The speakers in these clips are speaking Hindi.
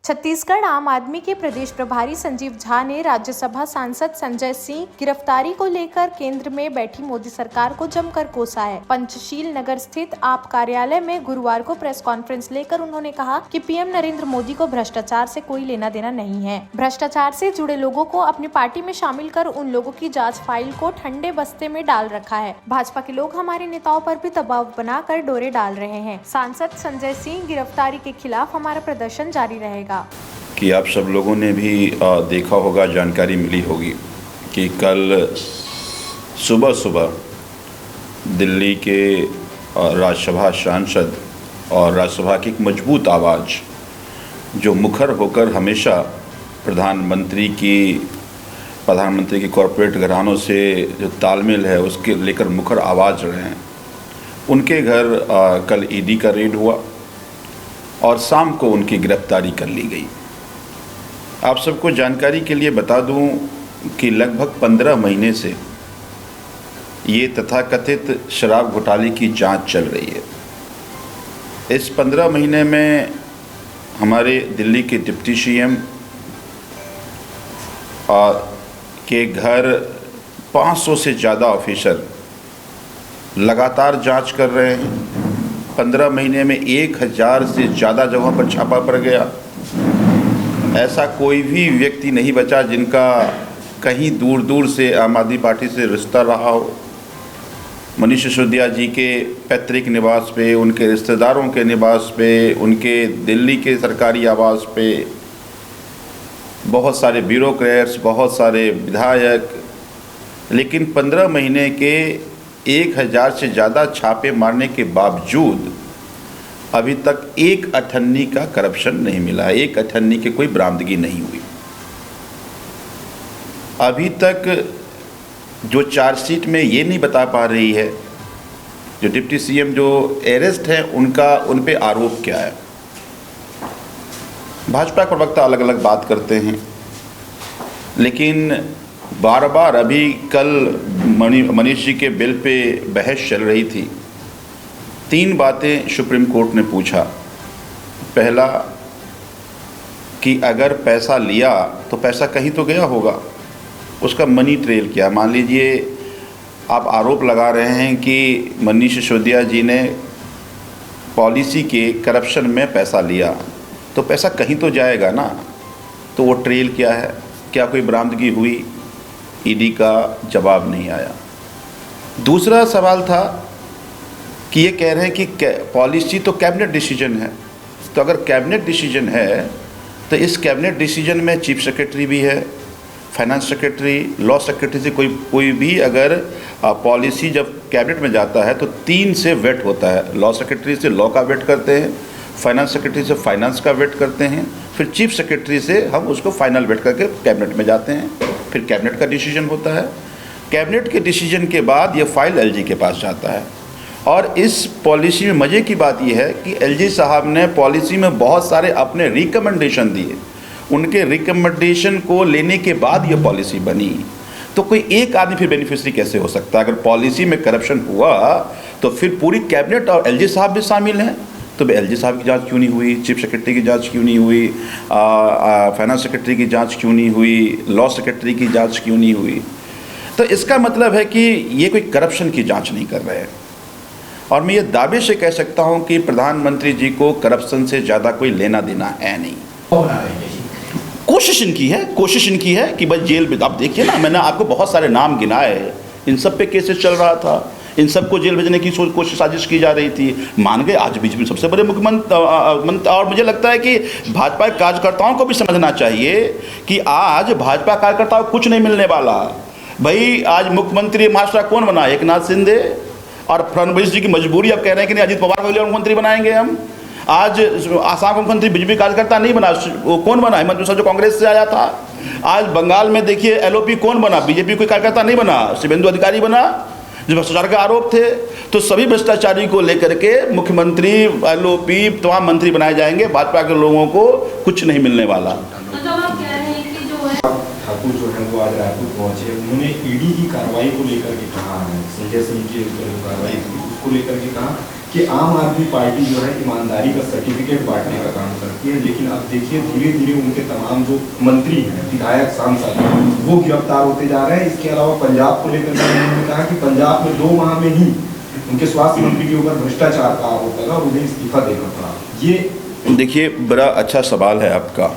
छत्तीसगढ़ आम आदमी के प्रदेश प्रभारी संजीव झा ने राज्यसभा सांसद संजय सिंह गिरफ्तारी को लेकर केंद्र में बैठी मोदी सरकार को जमकर कोसा है। पंचशील नगर स्थित आप कार्यालय में गुरुवार को प्रेस कॉन्फ्रेंस लेकर उन्होंने कहा कि पीएम नरेंद्र मोदी को भ्रष्टाचार से कोई लेना देना नहीं है। भ्रष्टाचार से जुड़े लोगों को अपनी पार्टी में शामिल कर उन लोगों की जाँच फाइल को ठंडे बस्ते में डाल रखा है। भाजपा के लोग हमारे नेताओं पर भी दबाव बनाकर डोरे डाल रहे हैं। सांसद संजय सिंह गिरफ्तारी के खिलाफ हमारा प्रदर्शन जारी रहेगा। कि आप सब लोगों ने भी देखा होगा, जानकारी मिली होगी कि कल सुबह दिल्ली के राज्यसभा सांसद और राज्यसभा की एक मजबूत आवाज़ जो मुखर होकर हमेशा प्रधानमंत्री की कॉरपोरेट घरानों से जो तालमेल है उसके लेकर मुखर आवाज़ रहे हैं, उनके घर कल ईडी का रेड हुआ और शाम को उनकी गिरफ्तारी कर ली गई। आप सबको जानकारी के लिए बता दूं कि लगभग 15 महीने से ये तथाकथित शराब घोटाले की जांच चल रही है। इस 15 महीने में हमारे दिल्ली के डिप्टी सीएम के घर 500 से ज़्यादा ऑफिसर लगातार जांच कर रहे हैं। 15 महीने में 1000 से ज़्यादा जगहों पर छापा पड़ गया। ऐसा कोई भी व्यक्ति नहीं बचा जिनका कहीं दूर से आम आदमी पार्टी से रिश्ता रहा हो। मनीष सिसोदिया जी के पैतृक निवास पे, उनके रिश्तेदारों के निवास पे, उनके दिल्ली के सरकारी आवास पे बहुत सारे ब्यूरोक्रेट्स, बहुत सारे विधायक, लेकिन 15 महीने के 1000 से ज़्यादा छापे मारने के बावजूद अभी तक एक अठन्नी का करप्शन नहीं मिला, एक अठन्नी की कोई बरामदगी नहीं हुई। अभी तक जो चार्जशीट में ये नहीं बता पा रही है, जो डिप्टी सीएम जो अरेस्ट है उन पे आरोप क्या है। भाजपा के प्रवक्ता अलग अलग बात करते हैं, लेकिन बार अभी कल मनीष जी के बिल पे बहस चल रही थी। 3 बातें सुप्रीम कोर्ट ने पूछा। पहला कि अगर पैसा लिया तो पैसा कहीं तो गया होगा, उसका मनी ट्रेल क्या। मान लीजिए आप आरोप लगा रहे हैं कि मनीष सिसोदिया जी ने पॉलिसी के करप्शन में पैसा लिया, तो पैसा कहीं तो जाएगा ना, तो वो ट्रेल क्या है, क्या कोई बरामदगी हुई? ईडी का जवाब नहीं आया। दूसरा सवाल था कि ये कह रहे हैं कि पॉलिसी तो कैबिनेट डिसीजन है, तो अगर कैबिनेट डिसीजन है तो इस कैबिनेट डिसीजन में चीफ सेक्रेटरी भी है, फाइनेंस सेक्रेटरी, लॉ सेक्रेटरी से कोई भी अगर पॉलिसी जब कैबिनेट में जाता है तो 3 से वेट होता है। लॉ सेक्रेटरी से लॉ का वेट करते हैं, फाइनेंस सेक्रेटरी से फाइनेंस का वेट करते हैं, फिर चीफ सेक्रेटरी से हम उसको फाइनल वेट करके कैबिनेट में जाते हैं, फिर कैबिनेट का डिसीजन होता है। कैबिनेट के डिसीजन के बाद ये फाइल एलजी के पास जाता है। और इस पॉलिसी में मज़े की बात यह है कि एलजी साहब ने पॉलिसी में बहुत सारे अपने रिकमेंडेशन दिए, उनके रिकमेंडेशन को लेने के बाद ये पॉलिसी बनी। तो कोई एक आदमी फिर बेनिफिशरी कैसे हो सकता है? अगर पॉलिसी में करप्शन हुआ तो फिर पूरी कैबिनेट और एलजी साहब भी शामिल हैं, तो एलजी साहब की जांच क्यों नहीं हुई? चीफ सेक्रेटरी की जांच क्यों नहीं हुई? फाइनेंस सेक्रेटरी की जांच क्यों नहीं हुई? लॉ सेक्रेटरी की जांच क्यों नहीं हुई? तो इसका मतलब है कि ये कोई करप्शन की जांच नहीं कर रहे हैं। और मैं ये दावे से कह सकता हूं कि प्रधानमंत्री जी को करप्शन से ज़्यादा कोई लेना देना है नहीं। कोशिश इनकी है कि बस जेल में, आप देखिए ना, मैंने आपको बहुत सारे नाम गिनाए, इन सब पे केसेस चल रहा था, इन सबको जेल भेजने की कोशिश साजिश की जा रही थी। मान गए आज बीच में सबसे बड़े मुख्यमंत्री। और मुझे लगता है कि भाजपा के कार्यकर्ताओं को भी समझना चाहिए कि आज भाजपा कार्यकर्ताओं को कुछ नहीं मिलने वाला। भाई आज मुख्यमंत्री महाराष्ट्र कौन बना? एकनाथ शिंदे। और फडणवीस जी की मजबूरी, अब कह रहे हैं कि नहीं अजीत पवार को मुख्यमंत्री बनाएंगे हम। आज आसाम का मुख्यमंत्री बीजेपी कार्यकर्ता नहीं बना, वो कौन बना? हेमंत बिस्वा जो कांग्रेस से आया था। आज बंगाल में देखिए एलओपी कौन बना? बीजेपी कोई कार्यकर्ता नहीं बना, शुभेंदु अधिकारी बना, जो भ्रष्टाचार के आरोप थे। तो सभी भ्रष्टाचारी को लेकर के मुख्यमंत्री, एलओपी, तमाम मंत्री बनाए जाएंगे। भाजपा के लोगों को कुछ नहीं मिलने वाला। ठाकुर जो है वो आज रायपुर पहुंचे, उन्होंने ईडी की कार्रवाई को लेकर के कहा है, संजय सिंह की कार्रवाई थी उसको लेकर के कहा कि आम आदमी पार्टी जो है ईमानदारी का सर्टिफिकेट बांटने का काम करती है, लेकिन अब देखिए धीरे धीरे उनके तमाम जो मंत्री हैं, विधायक, सांसद, वो गिरफ्तार होते जा रहे हैं। इसके अलावा पंजाब को लेकर उन्होंने कहा कि पंजाब में 2 माह में ही उनके स्वास्थ्य मंत्री के ऊपर भ्रष्टाचार का आरोप लगा और उन्हें इस्तीफा देना पड़ा। ये देखिए, बड़ा अच्छा सवाल है आपका।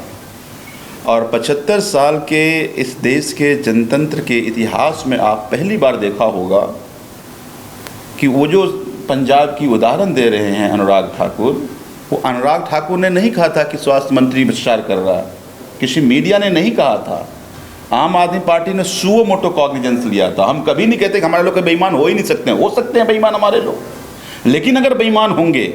और 75 साल के इस देश के जनतंत्र के इतिहास में आप पहली बार देखा होगा कि वो जो पंजाब की उदाहरण दे रहे हैं अनुराग ठाकुर, वो अनुराग ठाकुर ने नहीं कहा था कि स्वास्थ्य मंत्री भ्रष्टाचार कर रहा है, किसी मीडिया ने नहीं कहा था, आम आदमी पार्टी ने सुओ मोटो कॉग्निजेंस लिया था। हम कभी नहीं कहते कि हमारे लोग बेईमान हो ही नहीं सकते हैं, हो सकते हैं बेईमान हमारे लोग, लेकिन अगर बेईमान होंगे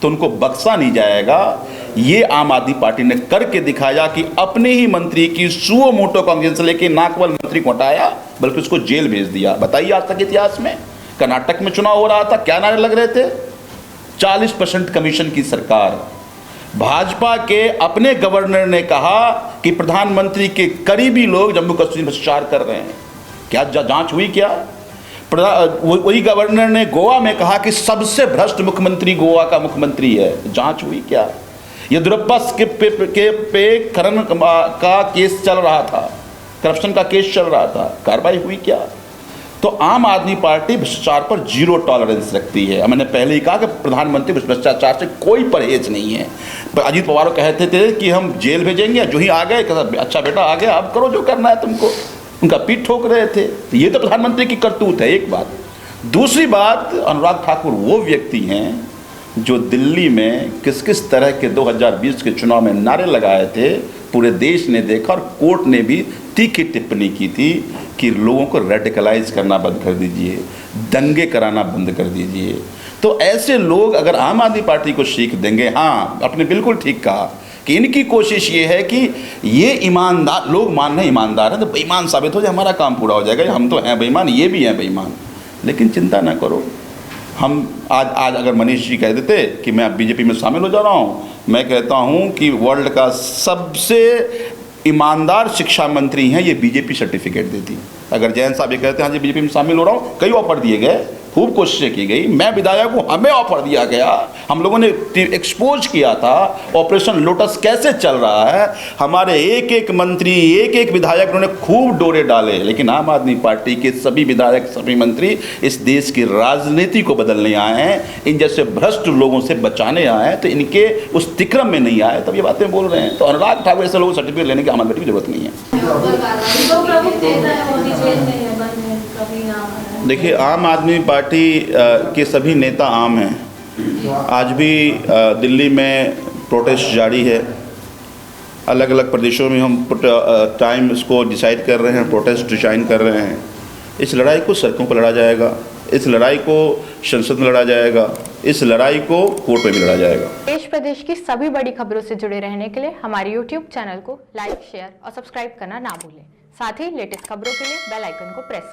तो उनको बख्शा नहीं जाएगा। ये आम आदमी पार्टी ने करके दिखाया कि अपने ही मंत्री की सुओ मोटो कॉग्निजेंस लेके नाकवल मंत्री को हटाया, बल्कि उसको जेल भेज दिया। बताइए आज तक इतिहास में कर्नाटक में चुनाव हो रहा था, क्या नारे लग रहे थे? 40% कमीशन की सरकार। भाजपा के अपने गवर्नर ने कहा कि प्रधानमंत्री के करीबी लोग जम्मू कश्मीर में भ्रष्टाचार कर रहे हैं। क्या जांच हुई? क्या वही गवर्नर ने गोवा में कहा कि सबसे भ्रष्ट मुख्यमंत्री गोवा का मुख्यमंत्री है। जांच हुई क्या? येदियुरप्पा पे खनन का केस चल रहा था, करप्शन का केस चल रहा था, कार्रवाई हुई क्या? तो आम आदमी पार्टी भ्रष्टाचार पर 0 टॉलरेंस रखती है। मैंने पहले ही कहा कि प्रधानमंत्री भ्रष्टाचार से कोई परहेज नहीं है। पर अजीत पवार कहते थे कि हम जेल भेजेंगे, जो ही आ गए कहता अच्छा बेटा आ गया, अब करो जो करना है तुमको। उनका पीठ ठोक रहे थे। तो ये तो प्रधानमंत्री की करतूत है, एक बात। दूसरी बात, अनुराग ठाकुर वो व्यक्ति हैं जो दिल्ली में किस किस तरह के 2020 के चुनाव में नारे लगाए थे, पूरे देश ने देखा और कोर्ट ने भी तीखी टिप्पणी की थी कि लोगों को रेडिकलाइज करना बंद कर दीजिए, दंगे कराना बंद कर दीजिए। तो ऐसे लोग अगर आम आदमी पार्टी को सीख देंगे, हाँ आपने बिल्कुल ठीक कहा कि इनकी कोशिश ये है कि ये ईमानदार लोग मान रहे हैं, ईमानदार हैं तो बेईमान साबित हो जाए, हमारा काम पूरा हो जाएगा। हम तो हैं बेईमान, ये भी हैं बेईमान। लेकिन चिंता ना करो, हम आज अगर मनीष जी कह देते कि मैं अब बीजेपी में शामिल हो जा रहा हूँ, मैं कहता हूँ कि वर्ल्ड का सबसे ईमानदार शिक्षा मंत्री हैं, ये बीजेपी सर्टिफिकेट देती। अगर जयंत साहब ये कहते हैं हाँ जी बीजेपी में शामिल हो रहा हूँ, कई ऑफर दिए गए, खूब कोशिशें की गई, मैं विधायक हूँ, हमें ऑफर दिया गया, हम लोगों ने एक्सपोज किया था ऑपरेशन लोटस कैसे चल रहा है। हमारे एक एक मंत्री, एक एक विधायक उन्होंने खूब डोरे डाले, लेकिन आम आदमी पार्टी के सभी विधायक, सभी मंत्री इस देश की राजनीति को बदलने आए हैं, इन जैसे भ्रष्ट लोगों से बचाने आए हैं, तो इनके उस तिक्रम में नहीं आए, तब ये बातें बोल रहे हैं। तो अनुराग ठाकुर ऐसे लोगों को सर्टिफिकेट लेने की आम आदमी पार्टी की जरूरत नहीं है। देखिए, आम आदमी पार्टी के सभी नेता आम हैं। आज भी दिल्ली में प्रोटेस्ट जारी है। अलग अलग प्रदेशों में हम टाइम इसको डिसाइड कर रहे हैं, प्रोटेस्ट डिजाइन कर रहे हैं। इस लड़ाई को सड़कों पर लड़ा जाएगा, इस लड़ाई को संसद में लड़ा जाएगा, इस लड़ाई को कोर्ट में भी लड़ा जाएगा। देश प्रदेश की सभी बड़ी खबरों से जुड़े रहने के लिए हमारे YouTube चैनल को लाइक, शेयर और सब्सक्राइब करना ना भूलें। साथ ही लेटेस्ट खबरों के लिए बेल आइकन को प्रेस